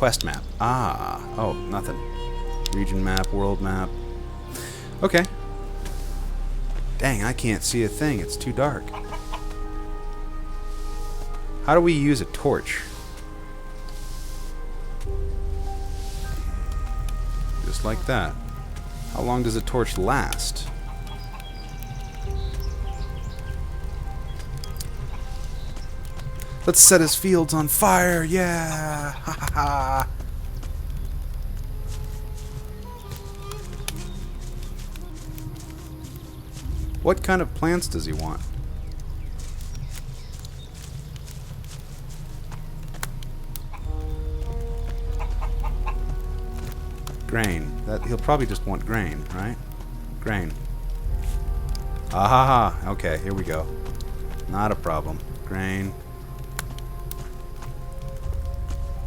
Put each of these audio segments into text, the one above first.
quest map. Ah. Oh, nothing. Region map, world map. Okay. Dang, I can't see a thing. It's too dark. How do we use a torch? Just like that. How long does a torch last? Let's set his fields on fire! Yeah! Ha ha ha! What kind of plants does he want? Grain. He'll probably just want grain, right? Grain. Ah ha ha! Okay, here we go. Not a problem. Grain.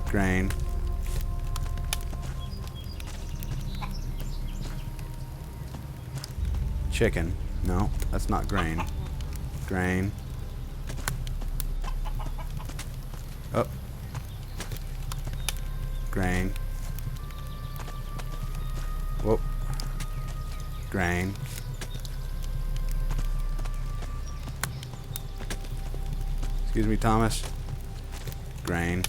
Grain. Chicken. No, that's not grain. Grain. Oh. Grain. Whoa. Grain. Excuse me, Thomas. Grain.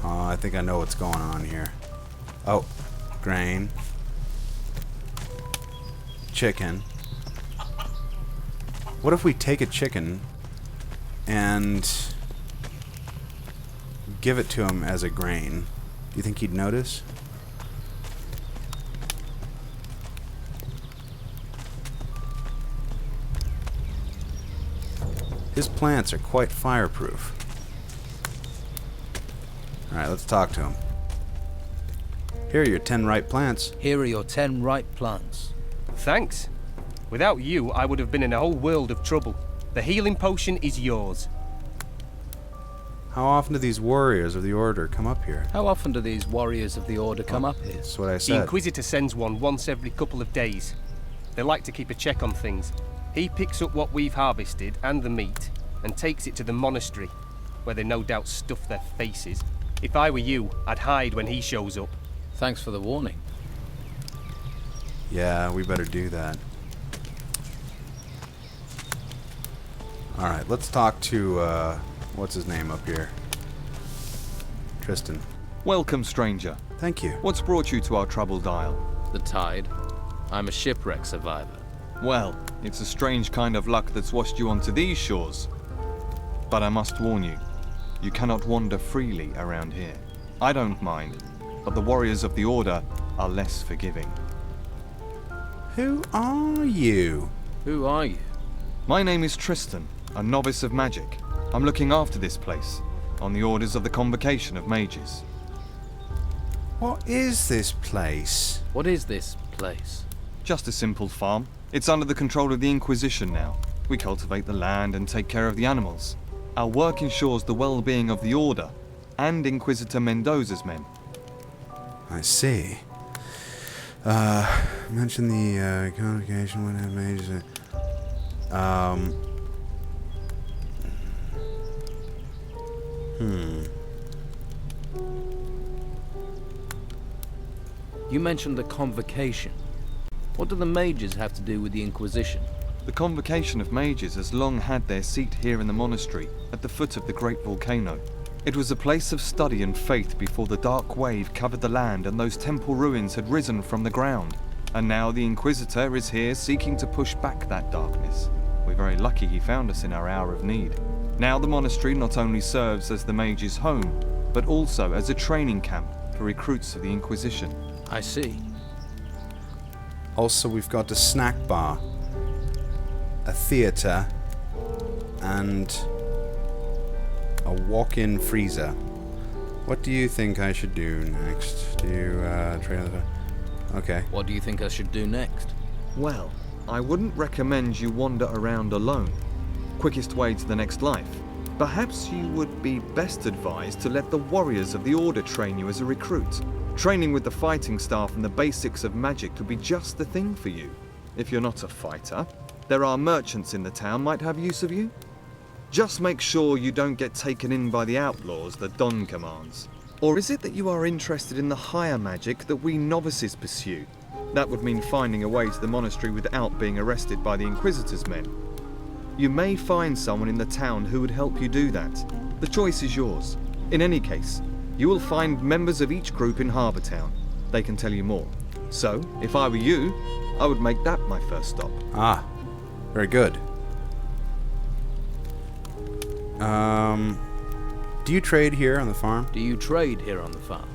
Oh, I think I know what's going on here. Oh, grain. Chicken. What if we take a chicken and give it to him as a grain? Do you think he'd notice? His plants are quite fireproof. Alright, let's talk to him. Here are your 10 ripe plants. Here are your 10 ripe plants. Thanks. Without you, I would have been in a whole world of trouble. The healing potion is yours. How often do these warriors of the Order come up here? How often do these warriors of the Order come up here? That's what I The said. Inquisitor sends one once every couple of days. They like to keep a check on things. He picks up what we've harvested and the meat and takes it to the monastery, where they no doubt stuff their faces. If I were you, I'd hide when he shows up. Thanks for the warning. Yeah, we better do that. Alright, let's talk to, what's his name up here? Tristan. Welcome, stranger. Thank you. What's brought you to our troubled isle? The tide. I'm a shipwreck survivor. Well, it's a strange kind of luck that's washed you onto these shores. But I must warn you, you cannot wander freely around here. I don't mind, but the warriors of the Order are less forgiving. Who are you? Who are you? My name is Tristan, a novice of magic. I'm looking after this place, on the orders of the Convocation of Mages. What is this place? What is this place? Just a simple farm. It's under the control of the Inquisition now. We cultivate the land and take care of the animals. Our work ensures the well-being of the Order and Inquisitor Mendoza's men. I see. Mention the convocation when it mages. You mentioned the Convocation. What do the mages have to do with the Inquisition? The Convocation of Mages has long had their seat here in the monastery, at the foot of the great volcano. It was a place of study and faith before the dark wave covered the land and those temple ruins had risen from the ground. And now the Inquisitor is here seeking to push back that darkness. We're very lucky he found us in our hour of need. Now the monastery not only serves as the mages' home, but also as a training camp for recruits of the Inquisition. I see. Also, we've got a snack bar, a theater, and a walk-in freezer. What do you think I should do next? Do you train? Okay. What do you think I should do next? Well, I wouldn't recommend you wander around alone. Quickest way to the next life. Perhaps you would be best advised to let the warriors of the Order train you as a recruit. Training with the fighting staff and the basics of magic would be just the thing for you. If you're not a fighter, There are merchants in the town might have use of you. Just make sure you don't get taken in by the outlaws the Don commands. Or is it that you are interested in the higher magic that we novices pursue? That would mean finding a way to the monastery without being arrested by the Inquisitor's men. You may find someone in the town who would help you do that. The choice is yours. In any case, you will find members of each group in Harbour Town. They can tell you more. So, if I were you, I would make that my first stop. Ah, very good. Do you trade here on the farm? Do you trade here on the farm?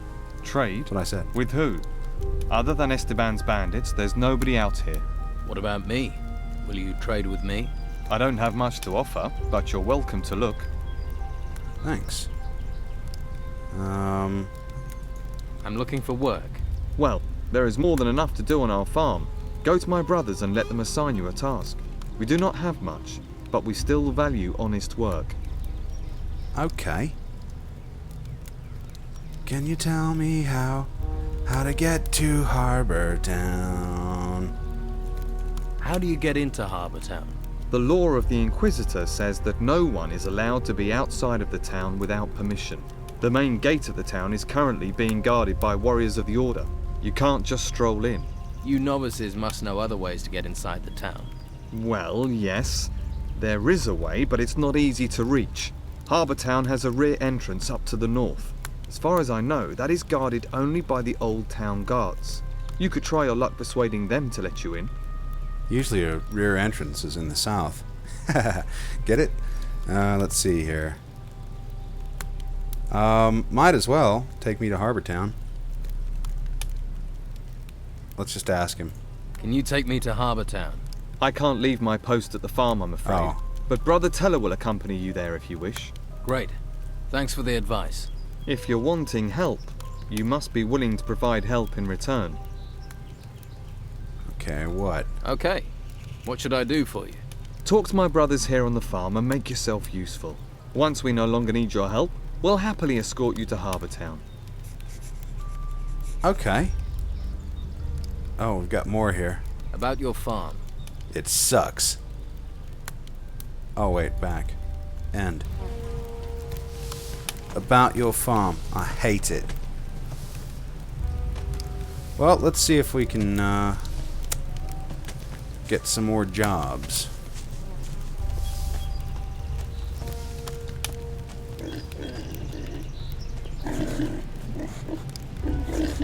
Trade? That's what I said. With who? Other than Esteban's bandits, there's nobody out here. What about me? Will you trade with me? I don't have much to offer, but you're welcome to look. Thanks. I'm looking for work. Well, there is more than enough to do on our farm. Go to my brothers and let them assign you a task. We do not have much, but we still value honest work. Okay. Can you tell me how to get to Harbour Town? How do you get into Harbour Town? The law of the Inquisitor says that no one is allowed to be outside of the town without permission. The main gate of the town is currently being guarded by warriors of the Order. You can't just stroll in. You novices must know other ways to get inside the town. Well, yes. There is a way, but it's not easy to reach. Harbour Town has a rear entrance up to the north. As far as I know, that is guarded only by the Old Town Guards. You could try your luck persuading them to let you in. Usually a rear entrance is in the south. Get it? Let's see here. Might as well take me to Harbour Town. Let's just ask him. Can you take me to Harbour Town? I can't leave my post at the farm, I'm afraid. Oh. But Brother Teller will accompany you there if you wish. Great. Thanks for the advice. If you're wanting help, you must be willing to provide help in return. Okay, what? Okay. What should I do for you? Talk to my brothers here on the farm and make yourself useful. Once we no longer need your help, we'll happily escort you to Harbour Town. Okay. Oh, we've got more here. About your farm. It sucks. Oh, wait, back. End. About your farm. I hate it. Well, let's see if we can get some more jobs.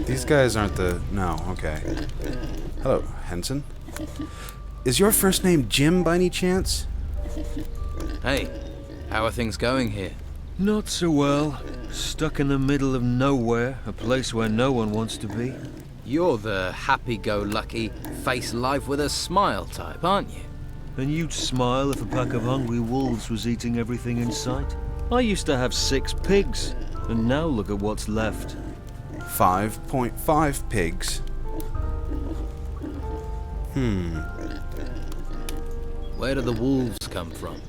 These guys aren't the... No, okay. Hello, Henson. Is your first name Jim by any chance? Hey, how are things going here? Not so well. Stuck in the middle of nowhere, a place where no one wants to be. You're the happy-go-lucky, face life with a smile type, aren't you? And you'd smile if a pack of hungry wolves was eating everything in sight. I used to have 6 pigs, and now look at what's left. 5.5 pigs. Where do the wolves come from?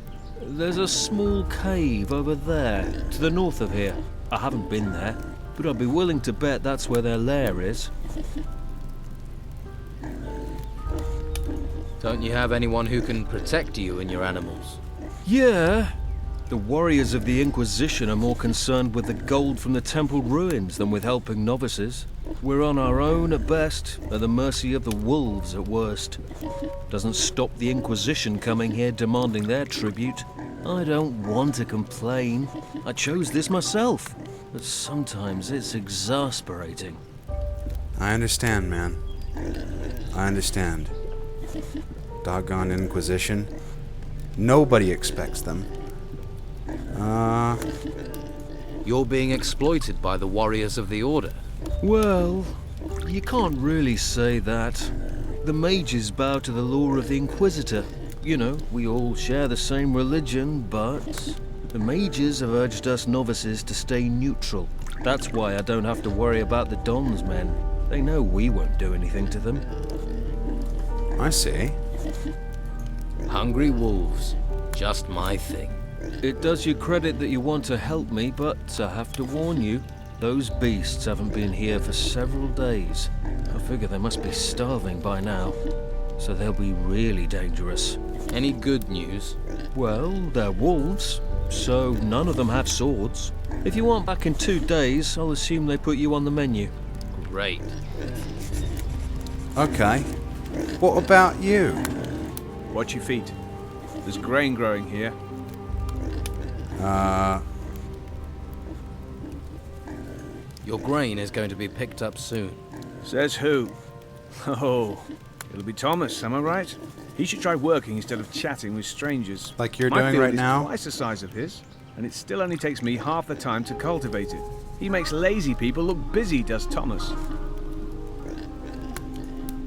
There's a small cave over there, to the north of here. I haven't been there, but I'd be willing to bet that's where their lair is. Don't you have anyone who can protect you and your animals? Yeah. The warriors of the Inquisition are more concerned with the gold from the temple ruins than with helping novices. We're on our own at best, at the mercy of the wolves at worst. Doesn't stop the Inquisition coming here demanding their tribute. I don't want to complain. I chose this myself. But sometimes it's exasperating. I understand, man. I understand. Doggone Inquisition. Nobody expects them. You're being exploited by the warriors of the Order. Well, you can't really say that. The mages bow to the law of the Inquisitor. You know, we all share the same religion, but the mages have urged us novices to stay neutral. That's why I don't have to worry about the Don's men. They know we won't do anything to them. I see. Hungry wolves. Just my thing. It does you credit that you want to help me, but I have to warn you, those beasts haven't been here for several days. I figure they must be starving by now. so they'll be really dangerous. Any good news? Well, they're wolves, so none of them have swords. If you aren't back in 2 days, I'll assume they put you on the menu. Great. Okay. What about you? Watch your feet. There's grain growing here. Your grain is going to be picked up soon. Says who? Oh, it'll be Thomas, am I right? He should try working instead of chatting with strangers. Like you're My doing field right is now? twice the size of his, and it still only takes me half the time to cultivate it. He makes lazy people look busy, does Thomas.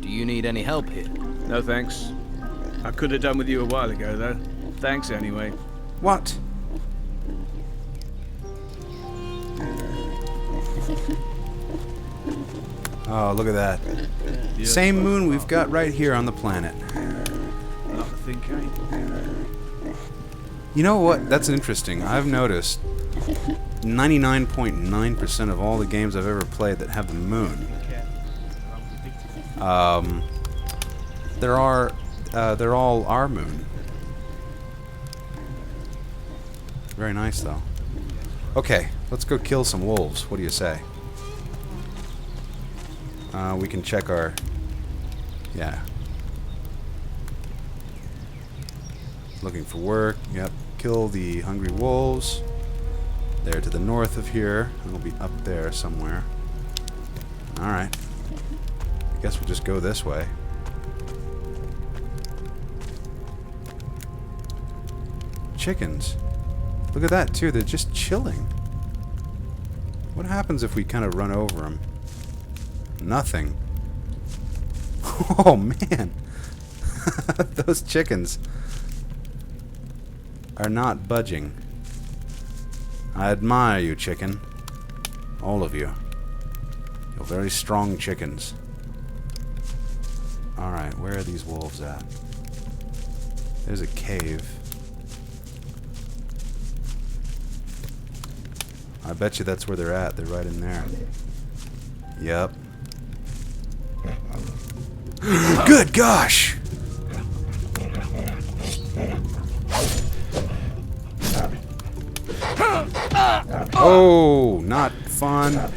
Do you need any help here? No thanks. I could have done with you a while ago, though. Thanks anyway. What? Oh, look at that. Same moon we've got right here on the planet. Not the thing, kind. You know what? That's interesting. I've noticed 99.9% of all the games I've ever played that have the moon, they're all our moon. Very nice, though. Okay, let's go kill some wolves. What do you say? We can check our... Yeah. Looking for work. Yep. Kill the hungry wolves. They're to the north of here. It'll be up there somewhere. Alright. I guess we'll just go this way. Chickens. Look at that, too. They're just chilling. What happens if we kind of run over them? Nothing. Oh, man. Those chickens are not budging. I admire you, chicken. All of you. You're very strong chickens. Alright, where are these wolves at? There's a cave. I bet you that's where they're at. They're right in there. Yep. Good gosh! Oh, not fun.